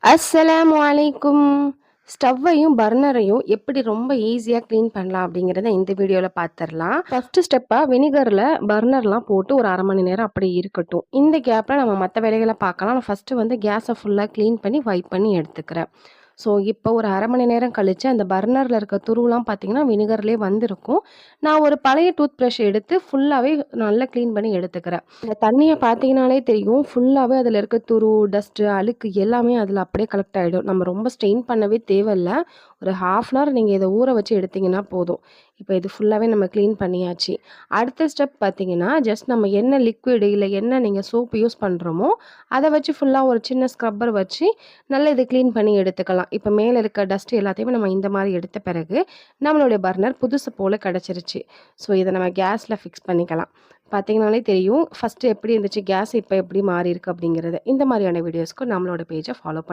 அஸ்ஸலாமு அலைக்கும். ஸ்டவ்வையும், பர்னரையும் எப்படி ரொம்ப ஈஸியா கிளீன் பண்ணலாம் அப்படிங்கிறத இந்த வீடியோல பார்த்துரலாம். ஃபர்ஸ்ட் ஸ்டெப்பா வினிகர்ல பர்னர்லாம் போட்டு ஒரு 1/2 மணி நேரம் அப்படியே இருக்கட்டும். இந்த கேப்ல நம்ம மத்த வேலைகள பார்க்கலாம். நான் ஃபர்ஸ்ட்டு வந்து கேஸ ஃபுல்லா கிளீன் பண்ணி வைப் பண்ணி எடுத்துக்கிறேன். ஸோ, இப்போ ஒரு 1/2 மணி நேரம் கழிச்சு அந்த பர்னர்ல இருக்க துருவலாம் பார்த்தீங்கன்னா, வினிகர்லயே வந்திருக்கும். நான் ஒரு பழைய டூத் பிரஷ் எடுத்து ஃபுல்லாவே நல்லா கிளீன் பண்ணி எடுத்துக்கிறேன். இந்த தண்ணிய பார்த்தீங்கனாலே தெரியும். ஃபுல்லாவே அதில இருக்க துரு, டஸ்ட்டு, அழுக்கு எல்லாமே அதில அப்படியே கலெக்ட் ஆயிடும். நம்ம ரொம்ப ஸ்ட்ரெயின் பண்ணவே தேவையில்ல. ஒரு 1/2 அன் ஹவர் நீங்க இத ஊற வச்சு எடுத்தீங்கன்னா போதும். இப்போ இது ஃபுல்லாவே நம்ம கிளீன் பண்ணியாச்சு. அடுத்த ஸ்டெப் பார்த்தீங்கன்னா, ஜஸ்ட் நம்ம என்ன லிக்விட் இல்ல என்ன நீங்க சோப் யூஸ் பண்றோமோ, அத வச்சு ஃபுல்லா ஒரு சின்ன ஸ்க்ரப்பர் வச்சு நல்லா இத கிளீன் பண்ணி எடுத்துக்கலாம். இப்ப மேல இருக்க டஸ்ட் எல்லாத்தையுமே நம்ம இந்த மாரி எடுத்த பிறகு, நம்மளுடைய பர்னர் புதுசு போல கிடைச்சிருச்சு. ஸோ, இத நம்ம கேஸ்ல ஃபிக்ஸ் பண்ணிக்கலாம். பார்த்தீங்கனாலே தெரியும். ஃபர்ஸ்ட்டு எப்படி இருந்துச்சு கேஸ், இப்ப எப்படி மாறியிருக்கு அப்படிங்கிறது. இந்த மாரியான வீடியோஸ்க்கு நம்மளோட பேஜ ஃபாலோ பண்ணி